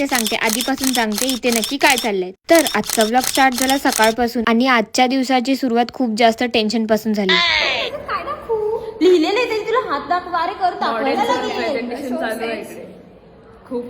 सांगते आधीपासून सांगते इथे नक्की काय चाललंय. तर आजचा व्लॉग स्टार्ट झाला सकाळपासून आणि आजच्या दिवसाची सुरुवात खूप जास्त टेन्शन पासून झाली. लिहिलेलं आहे तुला हात दाखवारे कर खूप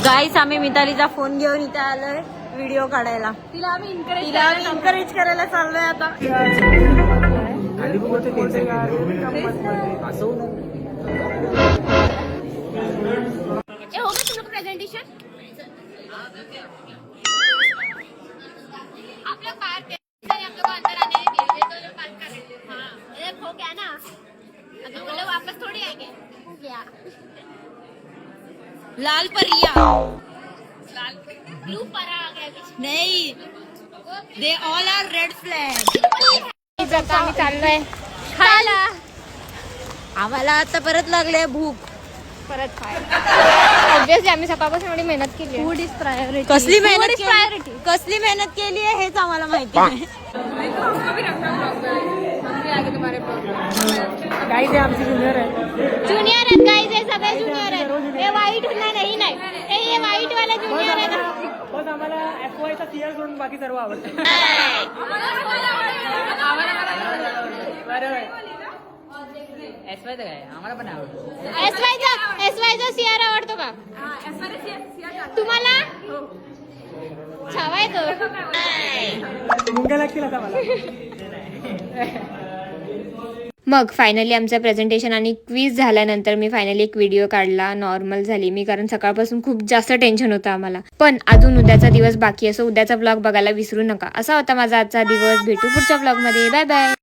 गाईस आम्ही मितालीचा फोन घेऊन इथे आलोय व्हिडिओ काढायला. तिला आम्ही इन्करेज करायला चाललोय आता. प्रेझेंटेशन आपल्या पार्क हो गया ना अभी वापस थोड़ी आएंगे. हो गया लाल परिया लाल ब्लू परा आ गया नहीं they all are red flag. आम्ही चाललोय खायला. आम्हाला आता परत लागले भूक परत खायला. ऑब्विसली आम्ही सकाळपासून एवढी मेहनत केली. Food is priority. कसली मेहनत केली आहे हेच आम्हाला माहिती आहे. आमची ज्युनियर आहेत गाईज. हे सगळे ज्युनियर आहेत. हे वाईट नाही हे वाईट वाला ज्युनियर आहे ना. बस आम्हाला FY चा सीआर सोडून बाकी सर्व आवडतं. SY तर काय आम्हाला पण आवडतं. SY चा सीआर आवडतो का तुम्हाला? छावा आहे तो. मुंग्या लागतील आता मला. मग फायनली आमचं प्रेझेंटेशन आणि क्विज झाल्यानंतर मी फायनली एक व्हिडिओ काढला. नॉर्मल झाली मी कारण सकाळपासून खूप जास्त टेन्शन होतं आम्हाला. पण अजून उद्याचा दिवस बाकी असं उद्याचा ब्लॉग बघायला विसरू नका. असा होता माझा आजचा दिवस. भेटू पुढच्या ब्लॉग मध्ये. Bye bye.